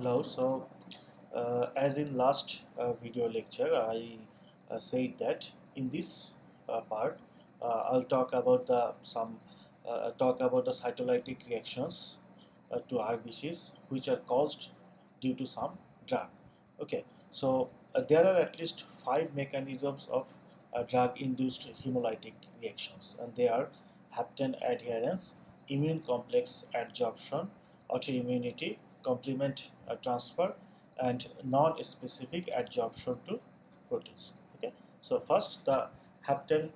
Hello. As in last video lecture, I said that in this part, I'll talk about the cytolytic reactions to RBCs, which are caused due to some drug. Okay. There are at least five mechanisms of drug-induced hemolytic reactions, and they are hapten adherence, immune complex adsorption, autoimmunity, complement transfer, and non-specific adsorption to proteins. Okay, so first the hapten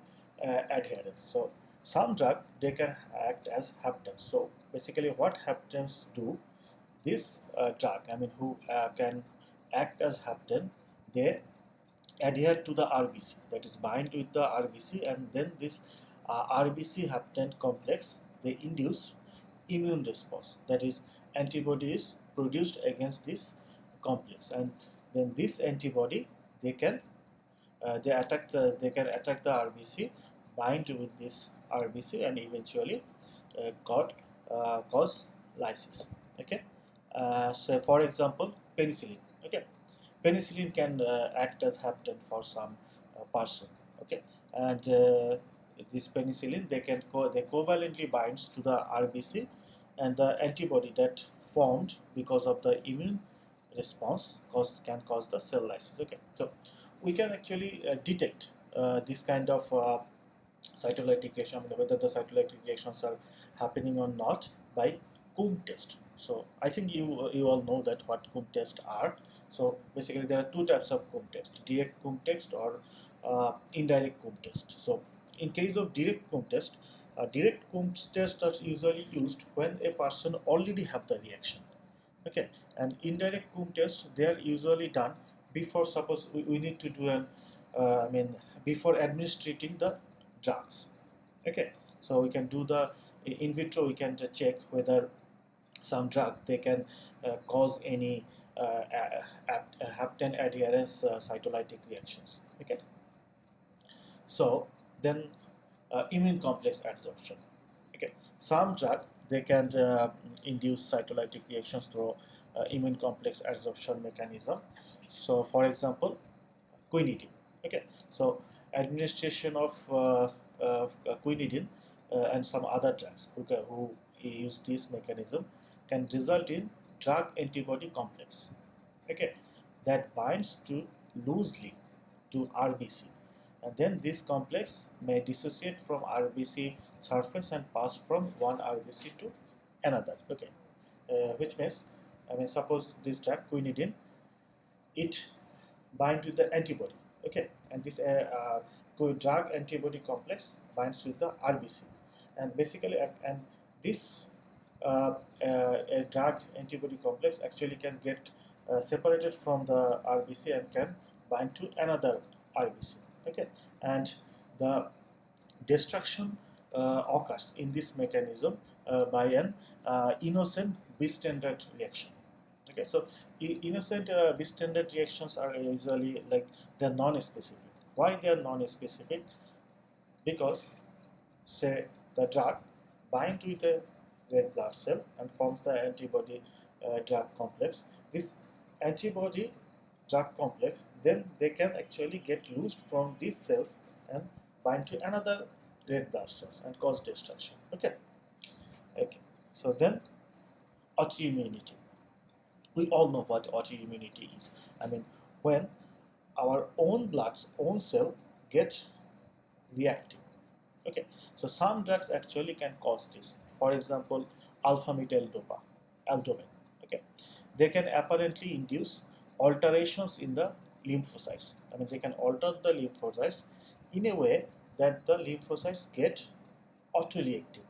adherence. So some drug they can act as haptens. So basically, what haptens do? This drug, who can act as hapten, they adhere to the RBC, that is bind with the RBC, and then this RBC hapten complex they induce immune response, that is antibody is produced against this complex, and then this antibody they can they can attack the RBC, bind with this RBC, and eventually cause lysis. Okay, so for example penicillin. Okay, penicillin can act as hapten for some person. Okay, and this penicillin they covalently binds to the RBC, and the antibody that formed because of the immune response can cause the cell lysis. Okay, so we can actually detect this kind of cytolytic reaction, whether the cytolytic reactions are happening or not, by Kuhn test. So I think you all know that what Kuhn tests are. So basically there are two types of Kuhn test: direct Kuhn test or indirect Kuhn test. So in case of direct Kuhn test, direct Kuhn tests are usually used when a person already have the reaction. Okay, and indirect Kuhn tests they are usually done before, suppose we need to do an before administrating the drugs. Okay, so we can do the in vitro, we can check whether some drug they can cause any hapten adherence cytolytic reactions. Okay, so then immune complex adsorption. Okay, some drug they can induce cytolytic reactions through immune complex adsorption mechanism. So for example quinidine. Okay, so administration of quinidine and some other drugs who use this mechanism can result in drug antibody complex. Okay, that binds to loosely to RBC, and then this complex may dissociate from RBC surface and pass from one RBC to another. Okay, which means suppose this drug quinidine, it binds with the antibody. Okay, and this drug antibody complex binds with the RBC, and basically and this a drug antibody complex actually can get separated from the RBC and can bind to another RBC. Okay, and the destruction occurs in this mechanism by an innocent bystander reaction. Okay, so innocent bystander reactions are usually like they're non-specific. Why they are non-specific? Because say the drug binds with a red blood cell and forms the antibody drug complex. This antibody drug complex, then they can actually get loosed from these cells and bind to another red blood cells and cause destruction. Okay. Okay. So then autoimmunity. We all know what autoimmunity is. When our own own cell get reactive. Okay, so some drugs actually can cause this. For example, alpha-metyl aldomen. Okay, they can apparently induce alterations in the lymphocytes. They can alter the lymphocytes in a way that the lymphocytes get autoreactive.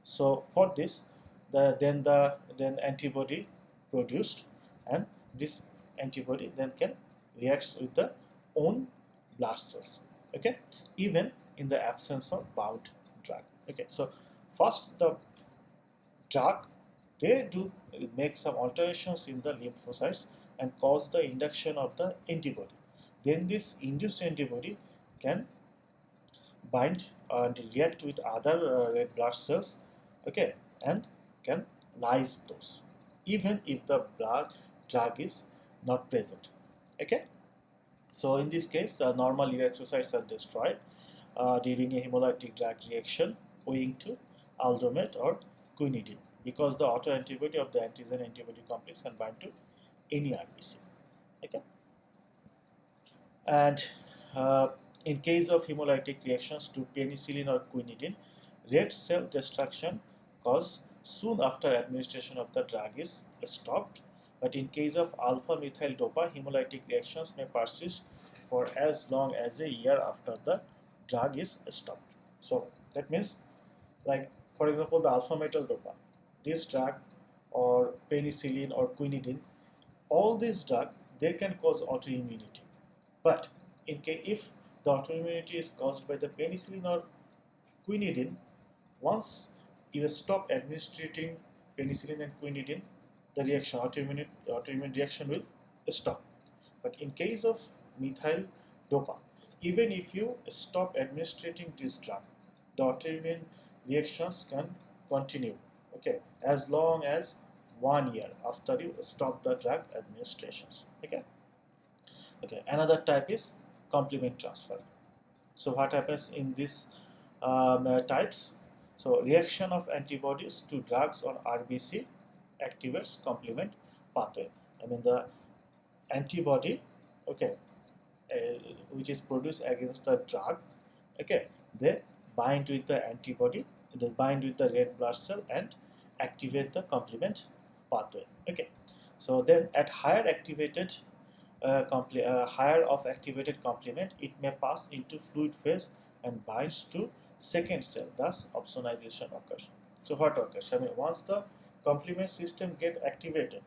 So for this, then antibody produced, and this antibody then can react with the own blood cells. Okay, even in the absence of bound drug. Okay, so first the drug they do make some alterations in the lymphocytes and cause the induction of the antibody. Then this induced antibody can bind and react with other red blood cells. Okay, and can lyse those. Even if the drug is not present. Okay, so in this case, normal erythrocytes are destroyed during a hemolytic drug reaction owing to aldomate or quinidine, because the autoantibody of the antigen antibody complex can bind to any RBC. Okay, and in case of hemolytic reactions to penicillin or quinidine, red cell destruction cause soon after administration of the drug is stopped. But in case of alpha methyl dopa, hemolytic reactions may persist for as long as a year after the drug is stopped. So that means, like for example, the alpha methyl dopa, this drug or penicillin or quinidine, all these drugs, they can cause autoimmunity. But if the autoimmunity is caused by the penicillin or quinidine, once you stop administering penicillin and quinidine, the autoimmune reaction will stop. But in case of methyl dopa, even if you stop administering this drug, the autoimmune reactions can continue. Okay, as long as 1 year after you stop the drug administrations. Okay. Okay, another type is complement transfer. So what happens in these types? So reaction of antibodies to drugs on RBC activates complement pathway. I mean the antibody, okay, which is produced against the drug, okay, they bind with the antibody, they bind with the red blood cell and activate the complement pathway. Okay, so then at higher activated higher of activated complement, it may pass into fluid phase and binds to second cell, thus opsonization occurs. So what occurs? I mean, once the complement system get activated,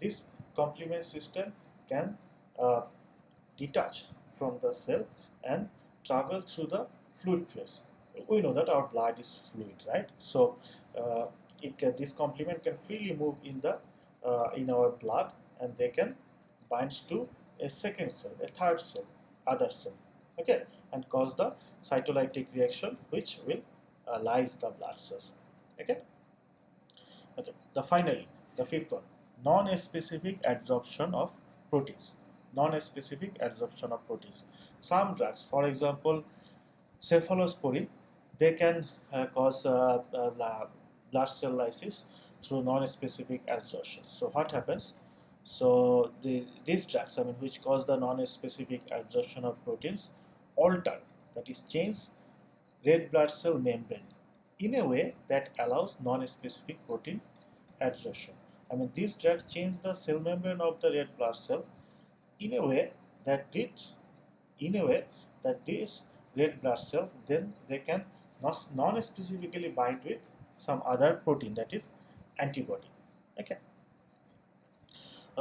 this complement system can uh, detach from the cell and travel through the fluid phase. We know that our blood is fluid, right? So this complement can freely move in our blood, and they can binds to a second cell, a third cell, other cell, okay, and cause the cytolytic reaction, which will lyse the blood cells. Okay. Okay. Finally, the fifth one, non-specific adsorption of proteins. Non-specific adsorption of proteins. Some drugs, for example, cephalosporin, they can cause blood cell lysis through non-specific adsorption. So what happens? So these drugs, I mean, which cause the non-specific absorption of proteins, alter, that is, change red blood cell membrane in a way that allows non-specific protein absorption. I mean, these drugs change the cell membrane of the red blood cell in a way that this red blood cell, then they can non-specifically bind with some other protein, that is antibody. Okay.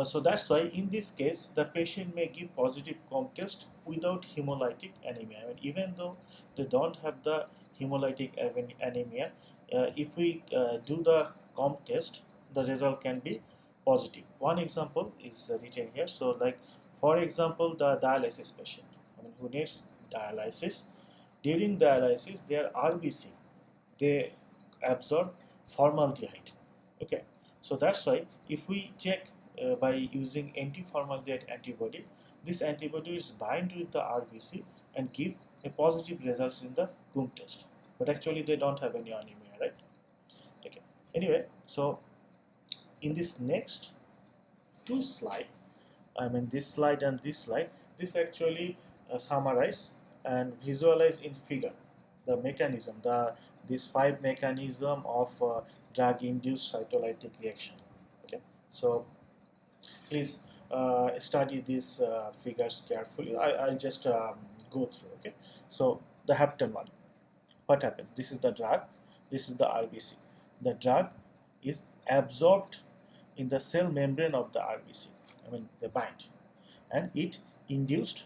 So that's why in this case the patient may give positive COM test without hemolytic anemia. I mean, even though they don't have the hemolytic anemia, if we do the COM test, the result can be positive. One example is written here. So, like for example, the dialysis patient, I mean, who needs dialysis. During dialysis, their RBC, they absorb formaldehyde. Okay, so that's why if we check by using anti-formaldehyde antibody, this antibody is bind with the RBC and give a positive results in the COM test. But actually they don't have any anemia, right? Okay. Anyway, so in this next two slide, I mean this slide and this slide, this actually summarize and visualize in figure the mechanism, this 5 mechanism of drug-induced cytolytic reaction. Okay, so please study these figures carefully. I'll just go through. Okay, so the hapten one, what happens? This is the drug, this is the RBC. The drug is absorbed in the cell membrane of the RBC. I mean, they bind, and it induced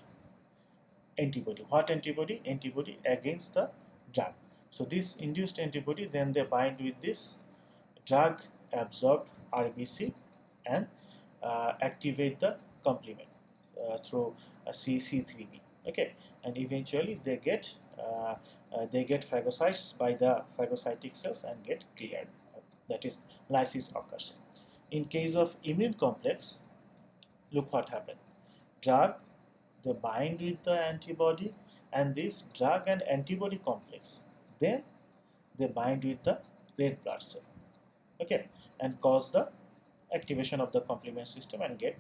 antibody. What antibody? Antibody against the drug. So this induced antibody, then they bind with this drug absorbed RBC and activate the complement through C3b. Okay, and eventually they get phagocytes by the phagocytic cells and get cleared. That is, lysis occurs. In case of immune complex, look what happened. Drug, they bind with the antibody, and this drug and antibody complex, then they bind with the red blood cell, okay, and cause the activation of the complement system and get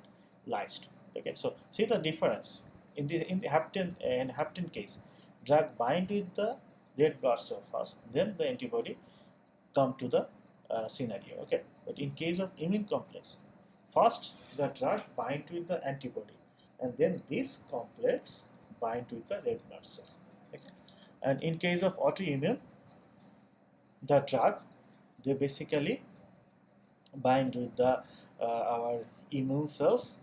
lysed. Okay, so see the difference in the hapten case, drug bind with the red blood cell first, then the antibody come to the scenario. Okay, but in case of immune complex, first the drug bind with the antibody, and then this complex bind with the red blood cells. Okay, and in case of autoimmune, the drug, they basically bind with the our immune cells.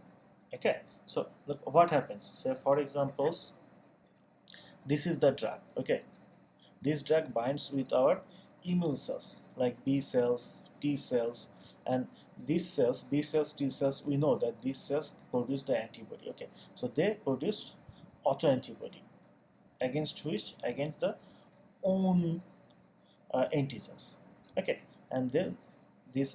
Okay, so look what happens. Say for examples, this is the drug. Okay, this drug binds with our immune cells like B cells, T cells, and these cells, B cells, T cells, we know that these cells produce the antibody. Okay, so they produce autoantibody against which? Against the own antigens. Okay, and then this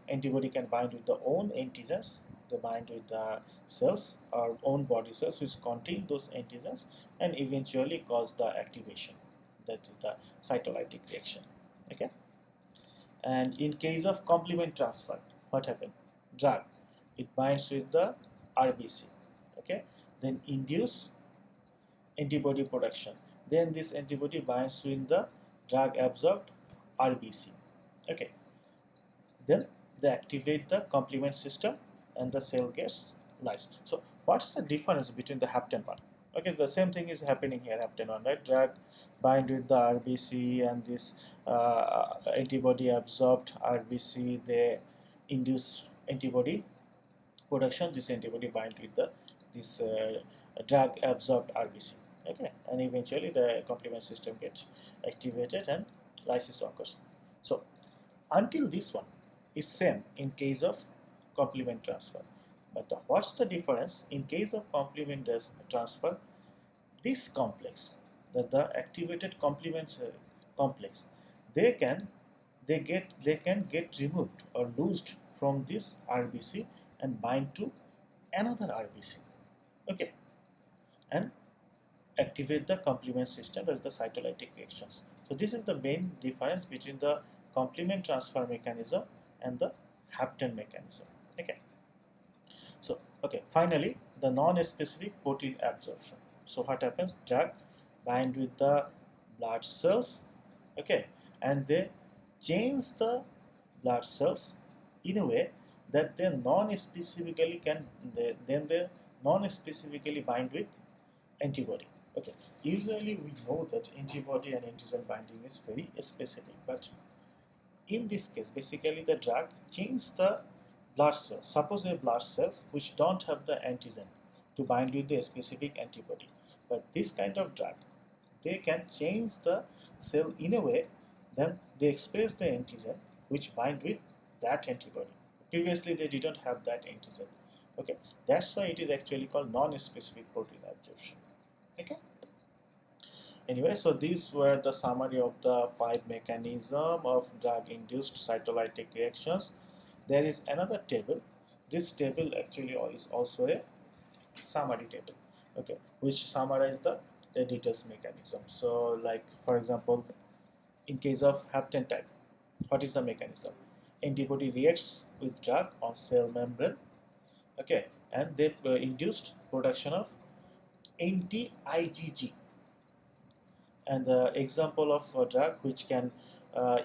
antibody can bind with the own antigens, they bind with the cells, our own body cells which contain those antigens, and eventually cause the activation, that is the cytolytic reaction. Okay, and in case of complement transfer, what happened? Drug, it binds with the RBC, okay, then induce antibody production, then this antibody binds with the drug absorbed RBC. Okay, then they activate the complement system and the cell gets lysed. So what's the difference between the hapten one? Okay, the same thing is happening here, hapten one, right? Drug bind with the RBC, and this antibody absorbed RBC, they induce antibody production, this antibody bind with the this drug absorbed RBC. Okay, and eventually the complement system gets activated and lysis occurs. So until this one is same in case of complement transfer, but what's the difference in case of complement transfer? This complex, the activated complement complex, they can get removed or loosed from this RBC and bind to another RBC. Okay, and activate the complement system as the cytolytic reactions. So this is the main difference between the complement transfer mechanism and the hapten mechanism. Okay, so okay, finally the non-specific protein absorption. So what happens? Drug bind with the blood cells, okay, and they change the blood cells in a way that they non-specifically they non-specifically bind with antibody. Okay, usually we know that antibody and antigen binding is very specific, but in this case, basically the drug changes the blood cells. Suppose a blood cells which don't have the antigen to bind with the specific antibody, but this kind of drug, they can change the cell in a way then they express the antigen which bind with that antibody. Previously they didn't have that antigen. Okay, that's why it is actually called non-specific protein absorption. Okay, anyway, so these were the summary of the 5 mechanism of drug induced cytolytic reactions. There is another table. This table actually is also a summary table, okay, which summarize the details mechanism. So like for example, in case of hapten type, what is the mechanism? Antibody reacts with drug on cell membrane, okay, and they induced production of anti-IgG. And the example of a drug which can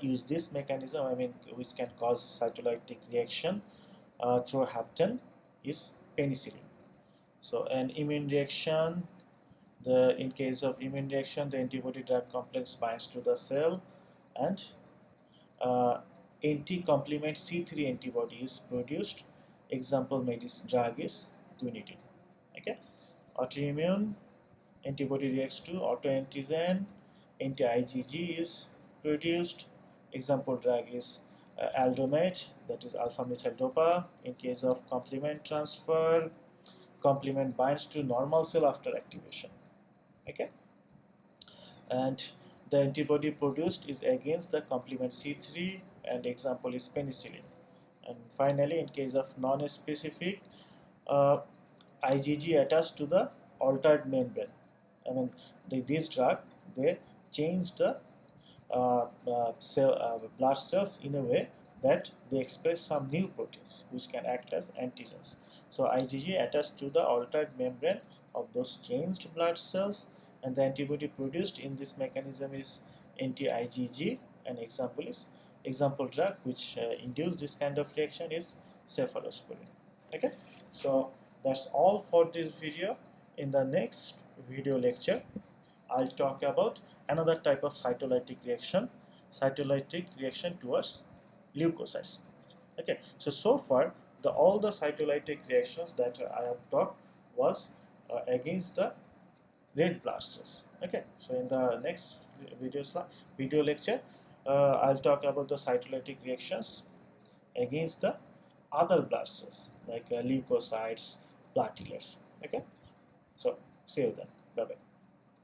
use this mechanism, I mean which can cause cytolytic reaction through hapten, is penicillin. So an immune reaction, in case of immune reaction, the antibody drug complex binds to the cell and anti-complement C3 antibody is produced. Example drug is quinidine. Okay, autoimmune, antibody reacts to autoantigen, anti-IgG is produced. Example drug is aldomate, that is alpha methyl dopa. In case of complement transfer, complement binds to normal cell after activation. Okay, and the antibody produced is against the complement C3, and example is penicillin. And finally, in case of non-specific uh, IgG attached to the altered membrane. I mean, this drug, they change the blood cells in a way that they express some new proteins which can act as antigens. So IgG attached to the altered membrane of those changed blood cells, and the antibody produced in this mechanism is anti-IgG. An example drug which induce this kind of reaction is cephalosporin. Okay, so that's all for this video. In the next video lecture, I'll talk about another type of cytolytic reaction towards leukocytes. Okay, so far all the cytolytic reactions that I have taught was against the red blood cells. Okay, so in the next video lecture, I'll talk about the cytolytic reactions against the other blood cells like leukocytes, platelets. Okay, so see you then. Bye bye.